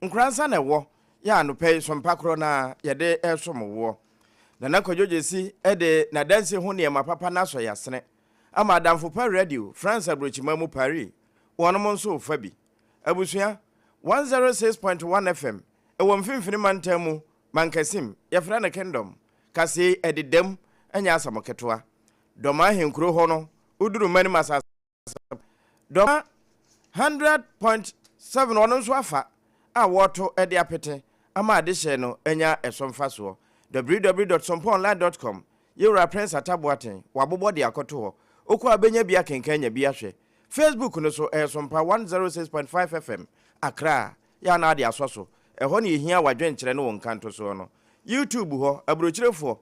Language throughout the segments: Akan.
nkransa na wo ya no pay sompa kro na ye de esomowo na nakwadwoje si de na danse ho ne papa na so yasene ama adamfo pa radio France abrochima mu Paris wonom nso fa bi abusua 106.1 FM ewo mfimfini mantamu mankasim yefra na kingdom kase edidam anya asamoketoa doma henkuro ho no uduru mani masasa doma 100.7 wonom so afa a woto ede apete ama adehye no anya esomfa so www.somponline.com yewra prince ataboaten wabobo de akoto ho oku abenya bia kenkanya bia hwe Facebook no so SOMPA 106.5 FM Accra ya na ade asoso eho ne ehia wadwenkyere no wonkanto so no YouTube ho abrochirefo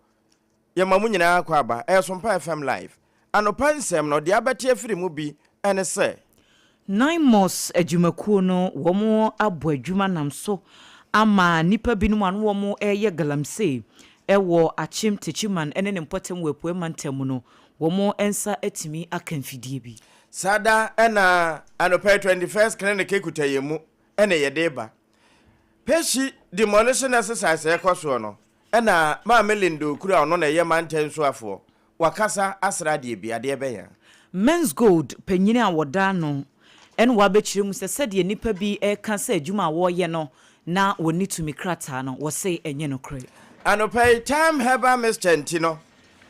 ye mamu nyina akwa aba SOMPA FM live anopa nsem no de abete afiri mu bi ene se 9 months adwumakuo no womo abo adwuma namso ama nipa binum anu womo eye galamse ewo achim techiman ene ne mpotem wepue mantam no womo ensa atimi akamfidie bi sada ena anopa 21st clinic ekutayemu ene yedeba peshi demolition exercise ekoso no ena ma melindo kura ono na ye mantam so afo wakasa asrade bi ade beya men's gold panyini awoda no en wabechire mu se de nipa bi eka sa adwuma wo ye no na woni tumi krata no wo se enye no kre anopa time heba mischenti no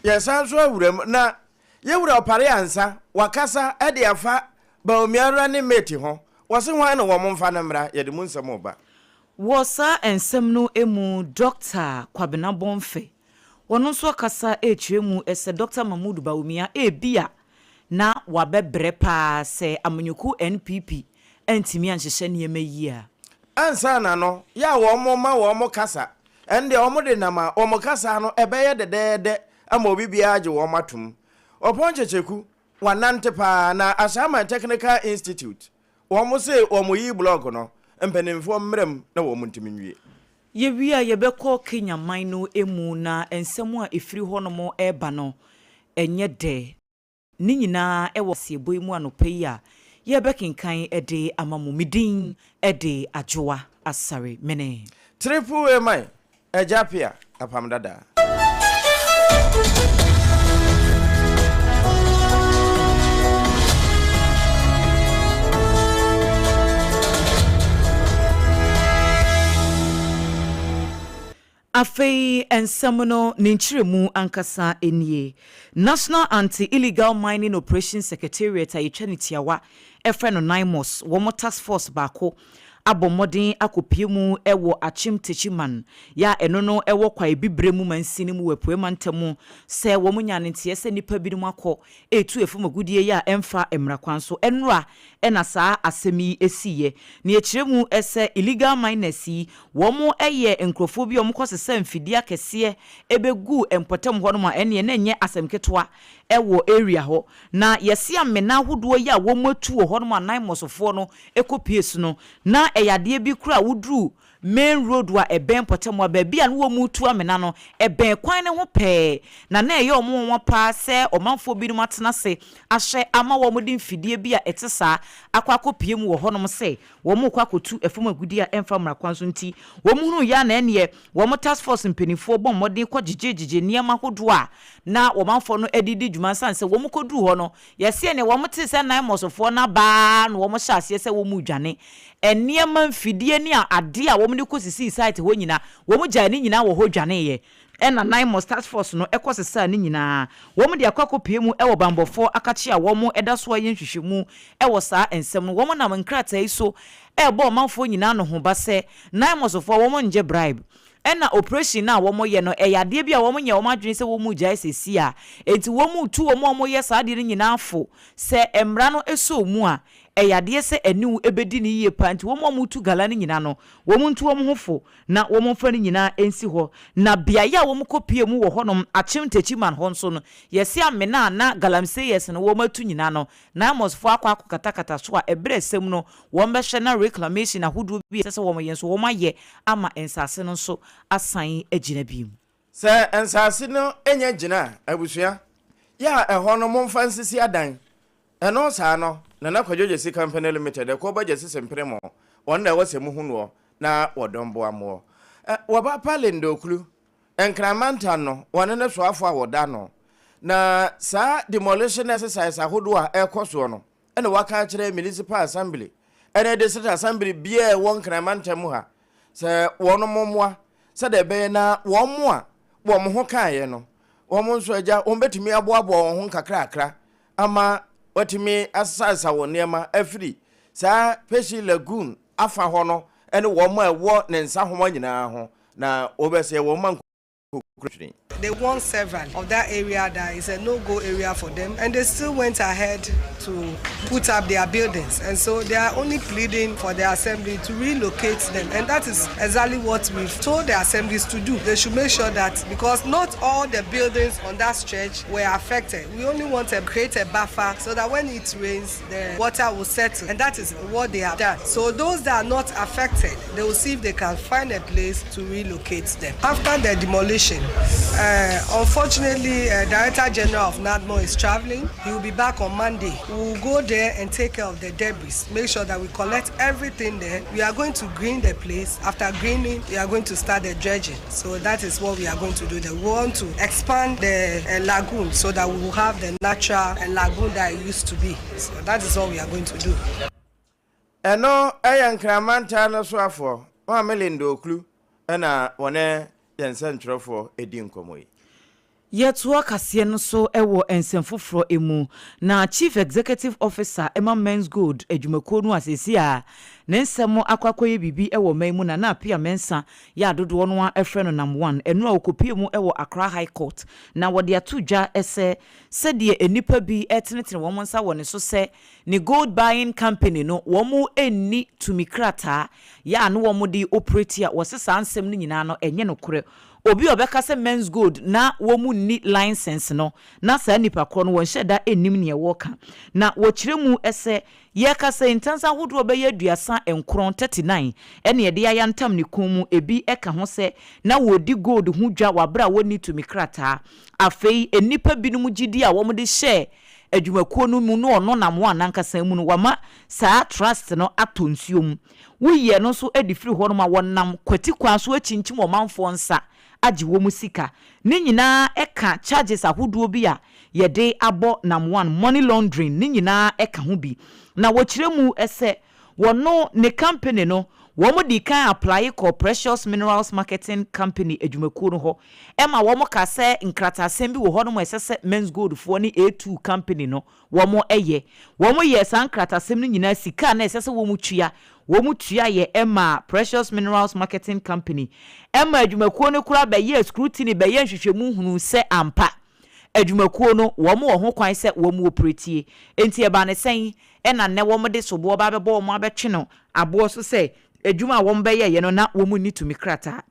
yesanso awuram na yewura opare ansa wakasa ede afa ba omiara ne meti ho wose hwan no wo momfa na mra ye de mu nsem oba wosa ensem no emu Dr. Kwabena Bonfe wono so kasa echiremu ese Dr. Mahmoud Baumia ebia na wabebre pa se amanyuku NPP entimi anhyehyɛ niema yia ansa na no ya wo mo ma wo mo kasa ende wo mo de na ma wo mo kasa no ebeye dedede ama obi bia age wo matum oponchecheku wanante pa na Asama Technical Institute wo mo se wo mo yi blog no mpanimfo mrem na wo mo ntimi nwie ye wia ye bekọ Kenya man no emu na ensemu a efiri ho no mo eba no enye de ni nyina ewo siebo mu anopai a ye bekinkan ede amamumidin ede adwoa asare mene triple mai ejapia apam dada Afei ensamono ninchiremu ankasa enie National Anti-Illegal Mining Operations Secretariat ayetwanitiawa efreno 9 months womo task force bako abomodin akopiemu ewo achim techiman ya enono ewo kwa ebibremu mansini mu wepue mantemu se womo nyanentie se nipa binum akọ etu efumagudie ya emfa emrakwanso enra ena saa asemi esiye ne echiremu ese illegal miners womo eye enkrofo bi omkosese mfidi akese ebegu empotem ho no ma ene na enye asemketoa ewo area ho na yesi amena hodo ya womo atu ho no ma 9 mosofo no ekopie no na eyade bi kura wudru main road wa eben potemwa baabi a no wo mutu amena no eben kwan ne ho pɛ na eye omo pa se omanfo bi no matena se ahye ama wo modin fidie bi a etesa akwakopie mu wo honom se wo mo kwakotu efom agudi a emfa mrakwanso nti wo mu hunu ya na ene wo mo task force mpenifo bom modin kwagigegege niam hodo a na wo manfo no edidi dwuma sanse wo mo kodu ho no yese ne wo mo te se 9 mosofo na ba no wo mo hyase se wo mu dwane eniam mfidie ni a ade a wo mo kosisi site ho nyina wo mo gya ni nyina wo ho dwane ye ena 9 months task force no ekosesa ni nyina wo mo de akwakopie mu ewo bambofo akachi a wo mo edaso aye nhwehwemu ewo saa ensem no wo mo na mankrata iso ebo manfo nyina no ho ba se 9 months of wo mo nje bribe ena operation na wo mo ye no eyade bi a wo mo nye wo madwene se wo mu gya sesi a enti wo mu tu wo mo ye saa de nyina afo se emra no eso mu a eyade se eniu ebedi ni ye panti wo mo mutu gala ni nyina no wo mu ntu wo mo hofo na wo mo fa ni nyina ensi ho na bia ya wo mo kopie mu wo honom achim techiman ho nso no yesi amena na galamse yes no wo matu nyina no na mosfo akwa katakata so a ebre sem no wo mbehwe na reclamation na hudu bi se wo mo yenso wo maye ama ensase no nso asan agina bi se ensase no enya gina abusua ya eho no momfa nsisi adan eno sa no na nakwadwoje si company limited ko baje si sempremo on na wase mu hunu na wɔdɔmboa mo wɔba palendo kulu enkramanta no wɔne ne soafo a wɔda no na saa demolition exercise ahodo a ɛkɔ no ɛna waka kyerɛ municipal assembly ɛna district assembly bia wɔn enkramanta mu ha sɛ wɔn mommoa sɛ de bɛyɛ na wɔn mo a wɔn ho kaayɛ no wɔn nso agya wɔn betumi aboaboa wɔn ho kakrakra ama watumi asasa wɔn nneɛma afiri saa Peshi Lagoon afa hɔ no ɛne wɔn a ɛwɔ ne nsa homa nyinaa ho na wɔbɛsɛ wɔn man. They won several of that area that is a no-go area for them, and they still went ahead to put up their buildings, and so they are only pleading for the assembly to relocate them, and that is exactly what we've told the assemblies to do. They should make sure that, because not all the buildings on that stretch were affected, we only want to create a buffer so that when it rains, the water will settle, and that is what they have done. So those that are not affected, they will see if they can find a place to relocate them. After the demolition, unfortunately, Director General of NADMO is traveling. He will be back on Monday. We will go there and take care of the debris, make sure that we collect everything there. We are going to green the place. After greening, we are going to start the dredging. So that is what we are going to do. We want to expand the lagoon so that we will have the natural lagoon that it used to be. So that is what we are going to do. Eno eyankramanta no so afọ o amelindo oklu na wone yensentrofo edi nkomoyi. Yetua kasie no so ewo ensemfoforo emu na Chief Executive Officer Emma Men's Good adwumako no asesi a ne nsemo akwakoye bibi ewo maimu na apia mensa ya adodo no efre no number 1 enu a okopie mu ewo Accra High Court na wode atudwa ese sedie enipa bi etenetene wo monsa woni so se ni gold buying company no wo mu enni tumikrata ya no wo mu di operate a wo sesa ansem no nyina no enye no kore obi obeka se Men's Good na wo mu ni license no na sa nipa kro no won hyeda enim ne woka na wo kiremu ese ye ka se intansa hodo obeye aduasa enkron 39 ene ye de ayantam ne komu ebi eka ho se na wodi gold hu dwa wabra woni tumikrata afei enipa binum gidi a wo mu de share adwumakuo no mu no ono nam anankasa mu no wama saa trust no atonsuom woyɛ no so edifiri hɔ no ma wonnam kwatikwa so achinchim omanfo nsa agi wo musika ne nyinaa eka charges ahodoɔ bi a yɛde abɔ nam 1 money laundering ne nyinaa eka ho bi na wɔkyeremu ese wɔno ne company no wɔn di kan apply ko Precious Minerals Marketing Company adwumakuo no ho ema wɔn ka sɛ nkratasɛm bi wɔ hɔ no mo ɛsɛ Men's Good fo ne A2 company no wɔn yɛ san nkratasɛm no nyinaa sika na ɛsɛ sɛ wɔn tua yɛ ema Precious Minerals Marketing Company ema adwumakuo no kura bɛyɛ scrutiny bɛyɛ nhwehwɛmu hunu sɛ ampa adwumakuo no wɔn wɔ ho kwan sɛ wɔn operate enti eba ne sɛn ɛna ne wɔn de sobo ba bɛbɔ wɔn abɛtwe no aboɔ so sɛ adwuma wɔn bɛyɛ yɛ no na wɔn ni tumi krata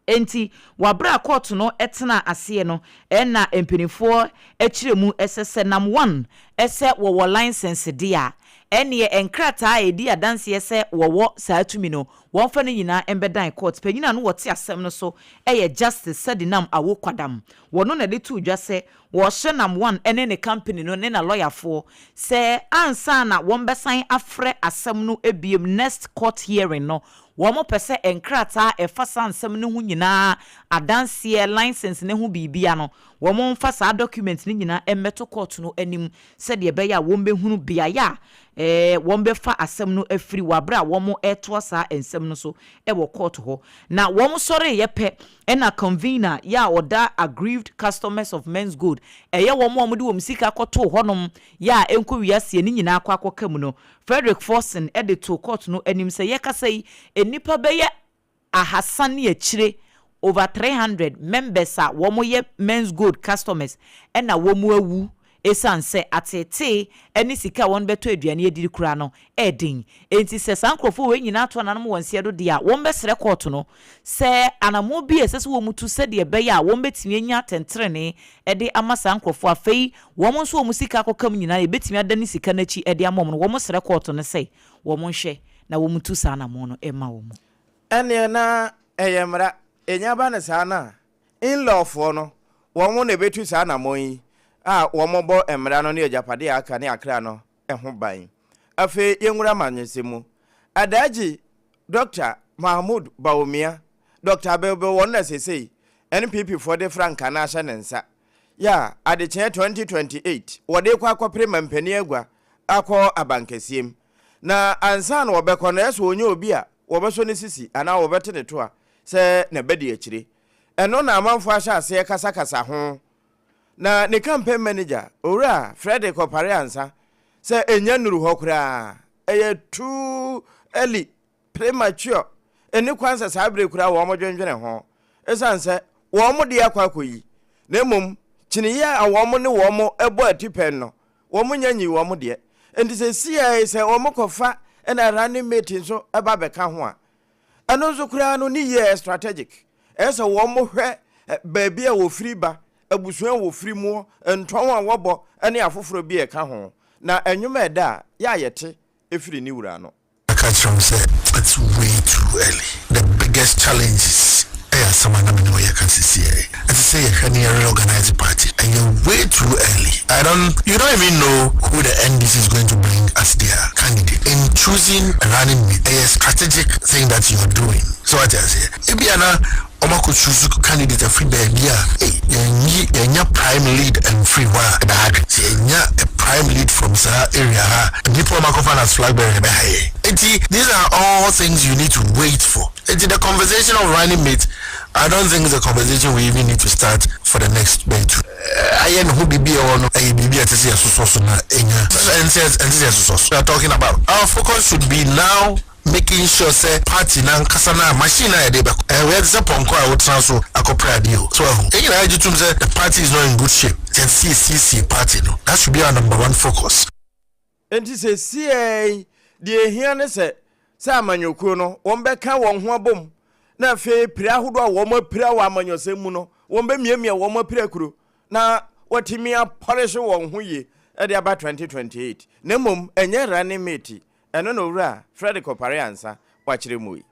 enti wabra court no etena ase no ɛna empenifoɔ akyiremu ɛsɛ nam 1 ɛsɛ wɔwɔ license dia ɛne enkrata edi adanse ɛsɛ wɔwɔ saa tumi no wɔn fa no nyinaa embedan court panyina no wɔte asɛm no so ɛyɛ justice sadinam awo kwadam wɔno na de tu dwa sɛ wɔhyɛ nam 1 ɛne ne company no ne na lawyer for sɛ ansa na wɔn bɛsan afrɛ asɛm no ebiem next court hearing no wɔn pɛsɛ enkrata ɛfa sansɛm no ho nyinaa adanse license ne ho bibia no wɔn fa saa document ne nyinaa emmeto court no anim sɛ de ɛbɛyɛ a wɔn bɛhunu biaya wɔn bɛfa asɛm no afiri wabra wɔn ɛtoa saa ensɛm no so ɛwɔ court ho na wɔn sɔre yɛpɛ ɛna convener ya oda aggrieved customers of Men's Good ɛyɛ wɔn de wɔn sika kɔto hɔnom ya enko wiase ne nyinaa akɔ mu no Frederick Forson ɛde to court no anim sɛ yɛkasa yi enipa bɛyɛ ahasan ne akyire over 300 members a wɔn yɛ Men's Good customers ɛna wɔn awu esan se atete eni sika won beto aduane ediri kura no edin enti se sankrofo we nyina to nanom wonse do dia won besre court no se anamo bi esese wo mutu se de beya won betimi anya tentrene ede ama sankrofo afei won nso wo musika akokam nyina e betimi adani sika na chi ede amom no won sre court no se won hwe na wo mutu sa anamo no ema wo mu ene na eyemra enya ba ne sa na in law for no won na betu sa anamo yi womobo emra no ne ajapade aka ne akra no eho ban afi yenwura manyesemu adaji Dr. Mahmoud Baumia Dr. Abebe wonna say NPP for the franka na hye nensa ya ade 2028 wode kwa prema mpani agwa akọ abankesiem na ansa na wobekọ na eso onye obi a wobeso ne sisi ana wobete ne to a se na bedi akire eno na amanfo ahye ase kasa ho na ne campaign manager ora Frederick Opare ansa se enya nuru hokura eye too early premature eni kwansa sabre kura wo modwenwene ho esanse wo mo de akwakoyi na mum chiniya awo mo ne wo mo ebo atipen no wo mo nyanyi wo mo de enti se sia se wo mo kofa na running mate so eba beka ho a eno so kura no ni ye strategic ese wo mo hwe baabi a wo firi ba abusuan wo firi mu nton a wobo ene afoforo bi e ka ho na enwuma eda ya yete efiri ni wura no it's way too early. The biggest challenge is someone I know you can see as I say you're reorganized party and you're way too early. You don't even know who the NDC is going to bring as their candidate. In choosing and running a strategic thing that you're doing. So what I say, if you are could choose candidate a free baby, you're prime lead and free one. A prime lead from that area. People as flag bearer. These are all things you need to wait for. The conversation of running mate, I don't think the conversation we even need to start for the next debate. I am who be on a BB at we are talking about. Our focus should be now making sure say party na kasana machine na dey back. We had the ponko I would transfer a corporate deal. So I just say the party is not in good shape. Then CCC party no. That should be our number one focus. And this is CA the here ne say amanyoko no won be ka won ho abom na fe pira hodo a won pira wa amanyose mu no won be miamia won pira kuro na watimi a polish won ho ye e dey about 2028 na mom enye running mate eno no wura Frederick Opare ansa wakire mu yi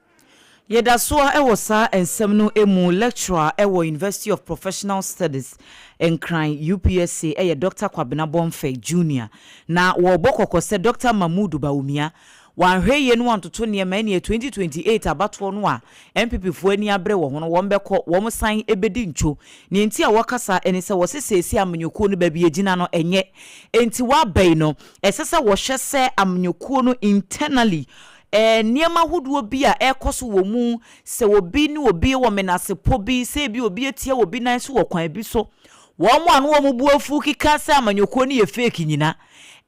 Yedasoa ewo sa ensem no emu lecturer ewo University of Professional Studies Enkran UPSC eye Dr. Kwabena Bonfe Jr. na wo bokoko se Dr. Mahmoud Baumia wanhwe ye no wantoto ne ma ne 2028 abato no a MPP fo ani abre wo ho no wo mbekọ wo san ebedi ncho ne enti a wakasa eni se wo sesesi amanyoko no ba bi agina no enye enti wa bai no esese wo hwe se amanyoko no internally niema huduo bi a ekoso wo mu se obi ni obi wo menase po bi se bi obi etie obi nan so wo kwan bi so wo mo anu wo mu buafu kika se amanyoko ni ye fake nyina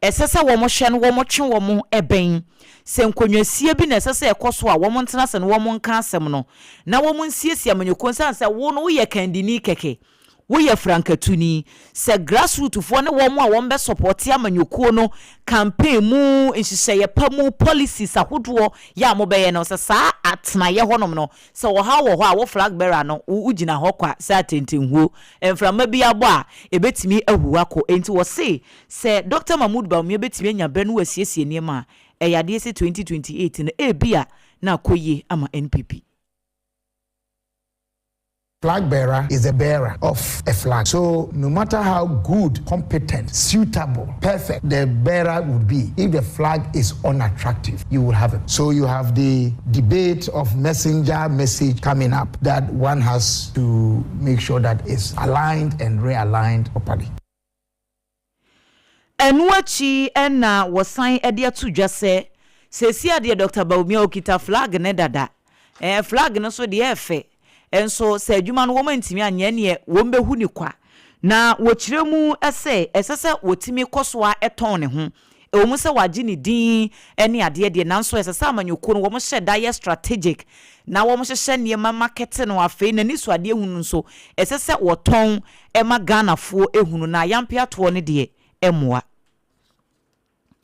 esese wo mo hwe no wo mo twe wo mo eben se nkonwasie bi na esese ekoso a wo mo ntena se no wo mo nka asem no na wo mo nsiesie amanyoko nsan se wo no wo ye kandini keke wo ye frankatuni se grassroots fo ne wo mo a wo mbe support amanyoko no campaign mu nhihye pa mu policies ahodo ya mo be ye no se sa atna ye honom no se wo ha wo ho a wo flag bearer no ugina ho kwa se atentenhuo emframa bi abo a ebetimi ahuwa ko enti wo se Dr. Mahmoud Baumia betimi anya bre no wasiesie niema eyade se 2028 no ebia na koye ama NPP. Flag bearer is the bearer of a flag. So no matter how good, competent, suitable, perfect the bearer would be, if the flag is unattractive, you will have it. So you have the debate of messenger message coming up that one has to make sure that it's aligned and realigned properly. Enwachi ena wasan edia to dwase sesia de Dr. Baumia okita flag ne dada. Flag no so de efe. Enso se adwuma no wo ntimi anye ne wo mbehu ni kwa na wo kiremu esese wotimi kosoa eton ne ho wo mu se waji ni din ene ade de nanso esese amanyoko no wo mo hye da strategic na wo mo hye niema market no afei na niso ade ehunu nso esese woton ema Ghana fo ehunu na yampia to ne de emoa.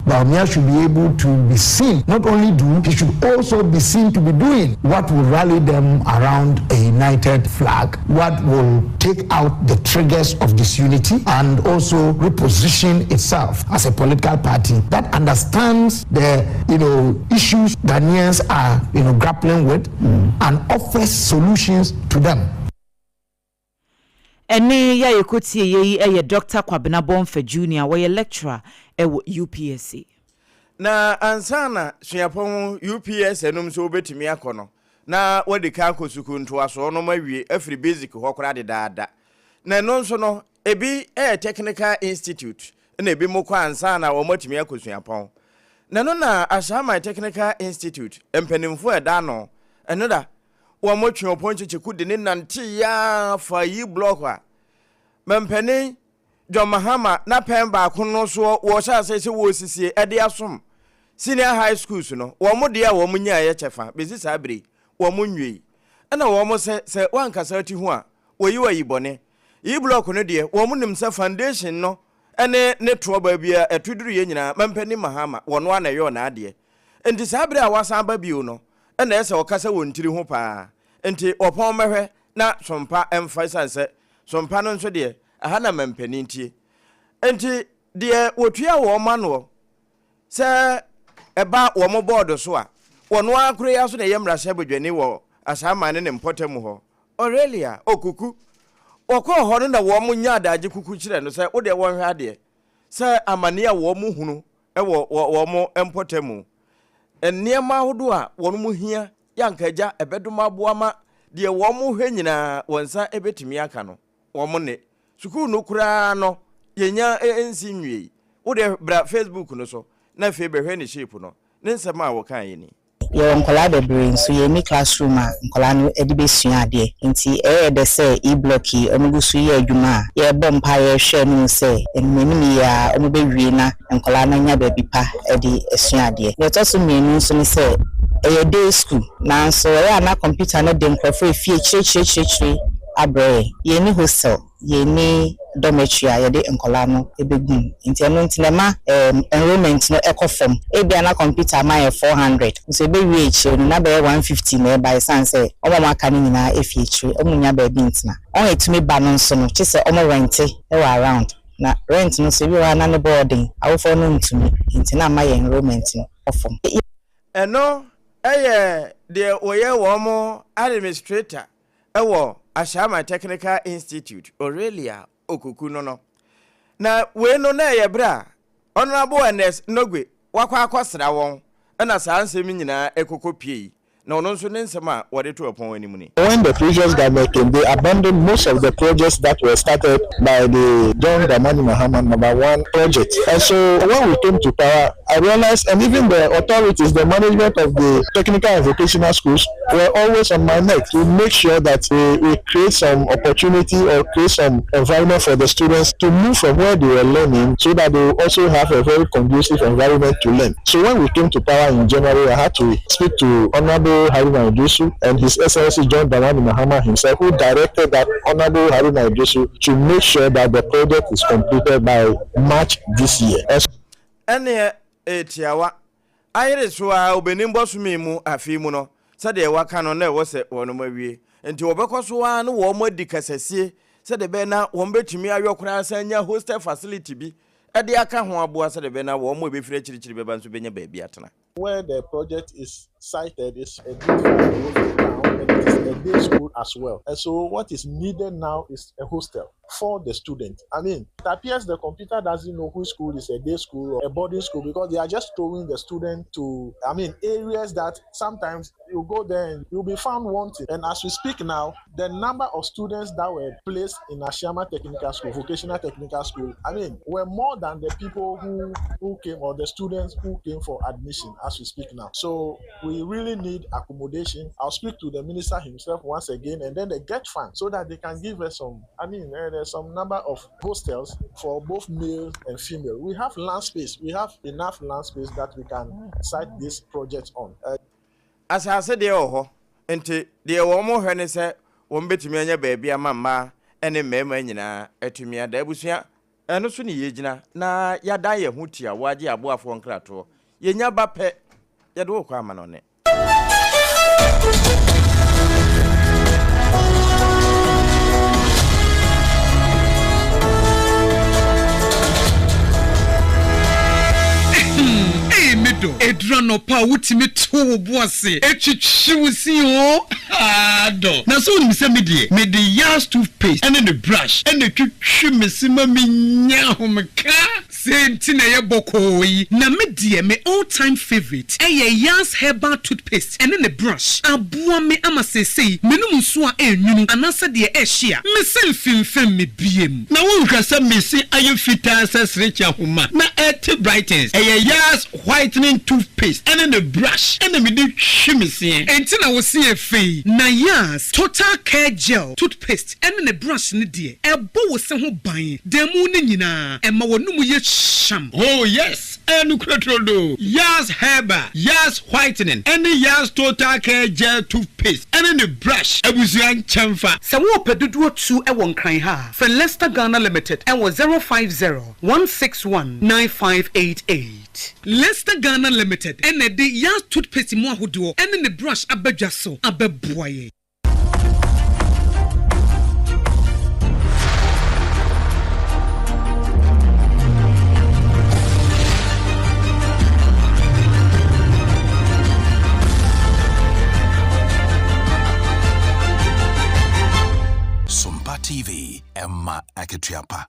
Baumia should be able to be seen, not only do, he should also be seen to be doing what will rally them around a united flag, what will take out the triggers of disunity and also reposition itself as a political party that understands the issues Ghanaians are grappling with and offers solutions to them. Ene ya yekotie ye Dr. Kwabena Bonfe Jr. we lecturer ewo UPSC. Na ansana suapon UPS enum so betimi akono na wadi ka kosuku ntoa so no mawie afri basic ho kora de daada na no nso no ebi technical institute na ebi mokwa ansa na wo matimi akosuapon na no na Ashama Technical Institute empanimfo eda no eno da wo motwe opon chichiku de ne nante ya fa yi block a mempani John Mahama na pemba kono so wo sha se wo sisie ede asom senior high schools no wo mo de a wo munya ye chefa bezi sabre wo munwe na wo mo se wankasa ti hu a wo yi wa yi bone yi block no de wo mo nim se foundation no ene ne to ba bia etuduru ye nyina mampani Mahama wono ana yo na ade enti sabre a wasan ba bio no ene ese okasa wontiri ho pa enti opon mehwe na sompa emphasize sompa no nso de aha na mampani ntie enti de wotua wo ma no se eba wo mo board so a wono akure ya so na yemra hye bodwane wo Ashama ne mpotem ho Aurelia okuku okọ ho no na wo mo nya adaje kuku kire no se wo de wo hwe ade se amane a wo mo hunu e wo mo empotem eniema hodo a wo mo hia yankaja ebedoma boama de wo mo hwe nyina wonsa ebetimi aka no wo mo ne sukuu no kura no yenya ensi nwie wo de bra Facebook no so na fe behwe ne shape no ne nsema a wo kan yi ni your nkola de brain so ye me classroom a nkola no edibesua ade nti de say e-block yi omugusu ye adwuma ye bompa ye hwe no say enmeni ya omubewie na nkola na nya ba bipa edi esua ade ye to so mienu so ni say day school na so ya na computer no de nkrofo efie chire abre ye ni hostel ye ni dormitory a ye de nkola no ebegum nti eno ntinema enrollment no ekofom ebia na computer ma 400 so ebewie chire na be 150 na by sense omo maka ni nyina efie chire omunya ba bi ntina on etumi ba no nso no chise omo rent e around na rent no so bi wa na ne boarding awofo no ntumi ntina ma ye enrollment no ofom eno de oye wo mo administrator ewo Ashama Technical Institute Aurelia okuku no na we no na ye bra honorable Ernest Nogwe wakwa akosra won na saa nsem nyina ekokopie na ono nso ne nsema wode to opon animu ni. When the previous government came, they abandoned most of the projects that were started by the John Dramani Mahama #1 project. And so when we came to power, I realized, and even the authorities, the management of the technical and vocational schools were always on my neck to make sure that we create some opportunity or create some environment for the students to move from where they were learning so that they will also have a very conducive environment to learn. So when we came to power in January, I had to speak to Honorable Haruna Idosu and His Excellency John Dramani Mahama himself, who directed that Honorable Haruna Idosu to make sure that the project is completed by March this year. Ene etiawa ayire so a obenim bosumi mu afimu no sade e waka no na wo se wono mawie enti obekoso a no wo madi kasasie sade be na wo betumi ayokora asanya hostel facility bi ede aka ho aboa sade be na wo mo be fire chirichiri be ban so benya ba bi atena. Where the project is sited is a good town and it is a day school as well. And so what is needed now is a hostel for the student. I mean, it appears the computer doesn't know which school is a day school or a boarding school because they are just throwing the student to, areas that sometimes you go there and you'll be found wanting. And as we speak now, the number of students that were placed in Ashama Technical School, Vocational Technical School, were more than the people who came or the students who came for admission as we speak now. So we really need accommodation. I'll speak to the minister himself once again and then they get fund so that they can give us some, there's some number of hostels for both male and female. We have land space. We have enough land space that we can site this project on. As I said, enti de wo mo hwene se wo mbetumi anya baabi amamma ene mema nyina atumi ada abusua eno so ne yegyina na yada ye hutia waje aboafo nkrato yenya ba pe yede wo kwa amanone. Edrano pa wutimi to boase etwitwiwusi o ado na so ni se me de yas toothpaste and the brush and the twitwi mesima menya homka senti na ye bokoi na me die me all time favorite Yas herbal toothpaste and then a brush aboa me ama sesei menum so a enwunu anasa de ehia me selfim me biem na won hwasa me si aye fita sesrechi ahoma na et brightens Yas whitening toothpaste and then a brush and me de hwimese enti na wo se efei na Yas total care gel toothpaste and then a brush ne de ebo wo se ho ban demu ne nyina ema wonum ye sham. Oh yes, enu krotrodo Yas herbal Yas whitening and Yas total care gel toothpaste and the brush abusuan chamfa se wo pedudu tu e won kran ha for Leicester Ghana Limited and was 050-161-9588 Leicester Ghana Limited and the Yas toothpaste mo ahodo and the brush abadwa so abeboye. SOMPA TV Emma Aketuapa.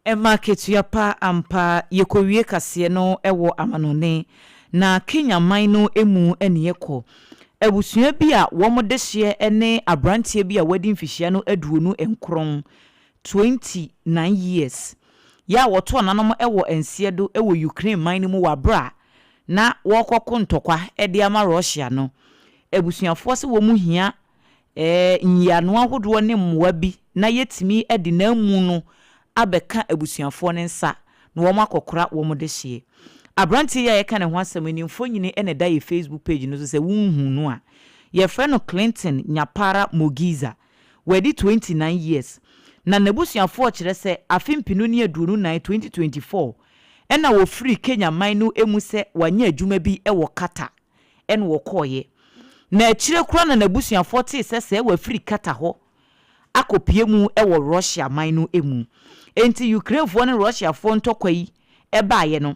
Emma Aketuapa ampa yekowie kase no ewo amanone na Kenya maino emu eniyeko. Ebusua bi a womodehye ene abrantie bi a wedding fishia no aduonu enkron 29 years. Ya woto ananom ewo ensiedo ewo Ukraine maino mu wabra na wokoko ntokwa ede ama Russia no. Ebusuafo se wo mu hia nyano ahodo ne mmoa bi na yetimi edi na mu no abeka ebusuafo ne nsa na wo makokora wo mo de hye abranti ya yeka ne ho asɛm mfo nyine ene da ye Facebook page no so se wunhu no a ye frɛ no Clinton Nyapara Mogiza wedi 29 years na nebusuafo kyerɛ sɛ afimpinu ne aduru na 2024 ɛna wo free Kenya manu emu sɛ wanya adwuma bi ɛwɔ kata ɛna wo kɔye na akyire kura na nebusuafo te sɛ wa free kata ho akopie mu ɛwɔ Russia manu emu enti Ukraine fo ne Russia fo ntokwayi ɛbaaye no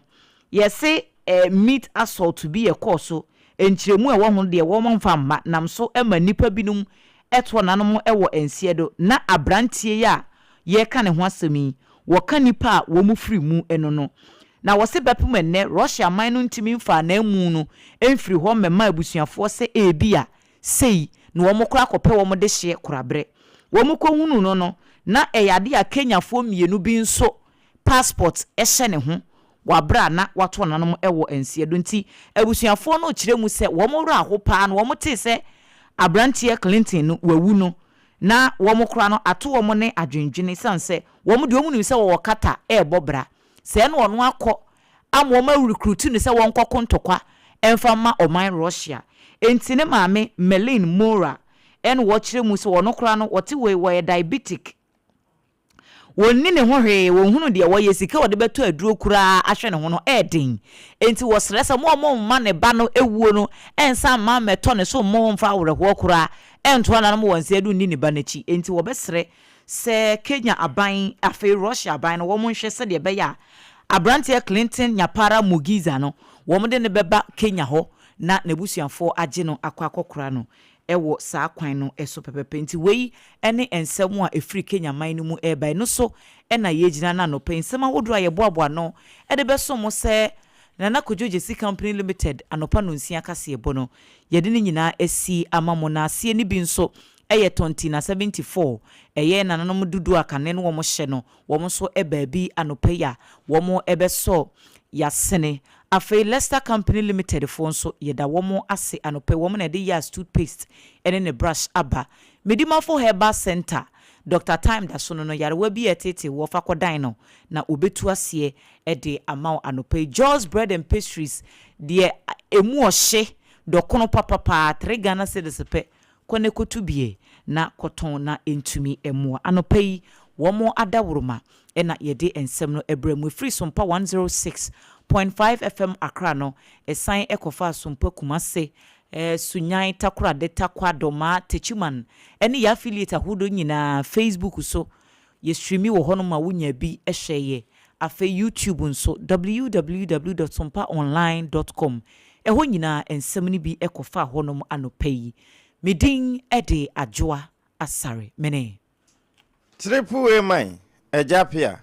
yɛse meat assault to be a course enkyiremu ɛwɔ ho de ɛwɔ mfa mma nam so ɛma nipa binum ɛto nanom ɛwɔ ensiedo na abrantie ya yɛka ne ho asɛmi wɔka nipa a wɔ mu free mu ɛno no na wɔse bepem enne Russia man no ntimi mfa na emu no emfiri hɔ mema abusuafo se ebia sei na wɔn kora akɔpɛ wɔn de hye korabre wɔn kɔ hunu no na ɛyade a Kenyafo mienu bi nso passport ɛhyɛ ne ho wabra na wato nanom ɛwɔ ensiedo nti abusuafo no kyerɛ mu sɛ wɔn wura ho paa no wɔn te sɛ abrantie Clinton no wawu no na wɔn kora no ato wɔn ne adwendwene sanse wɔn de wɔn nim sɛ wɔwɔ kata ɛbɔ bra sɛ no wɔn akɔ amoma recruit ne sɛ wɔn kɔkɔ ntokwa ɛmfa ma ɔman Russia enti ne maame Melin Mora ɛn wɔkyerɛ mu sɛ wɔn kora no wɔte wɔyɛ diabetic wonni ne ho hwe wonhunu de wɔyɛ sika wɔde beto aduro kura ahwe ne ho no ɛden enti wɔsrɛ sɛ mo ma ne ba no ewuo no ɛnsa ma meto ne so mo mfa awerɛho kura ɛnto ananom wɔnse adu ni ne ba n'akyi enti wɔbɛsrɛ sɛ Kenya aban afi Russia aban no wɔn nhwɛ sɛ de bɛya abrantie Clinton Nyapara Mogiza no wɔn de ne bɛba Kenya hɔ na nebusuafo agye no akɔkora no ewo saa kwan no eso pepepe nti wei ene ensem a efri Kenya man no mu eba no so na yegyina na no pensem awodo a yeboaboa no de beso mo se Nana Kojoje Company Limited anopa no nsia kase ebo no yede ne nyina esi amamo na ase ni bi nso eye 2074 eye nananom dudu akane no wo mo hye no wo mo so eba bi anopa ya wo mo ebeso yasene afei Leicester Company Limited for nso yeda womo ase anope womo na de Yas toothpaste ene ne brush aba medimafo herbal center Dr. Time da so no yarewa bi etete wo fa kodan no na obetu ase e de amount anope Joe's Bread and Pastries de emu ohye dokono papa 3 Ghana cedis pe kone kotubie na koton na entumi emu anope womo adawroma ena yede ensem no ebremu free SOMPA 106.5 FM Accra no esan ekofa SOMPA Kumase sunyan takura de takwa doma techiman ene ya affiliate ahodo nyina Facebook so ye streami wo hono ma wunya bi ehweye afa YouTube nso www.sompaonline.com eho nyina ensem ni bi ekofa hono anopai medin ede adwoa asare mene triple man ejapia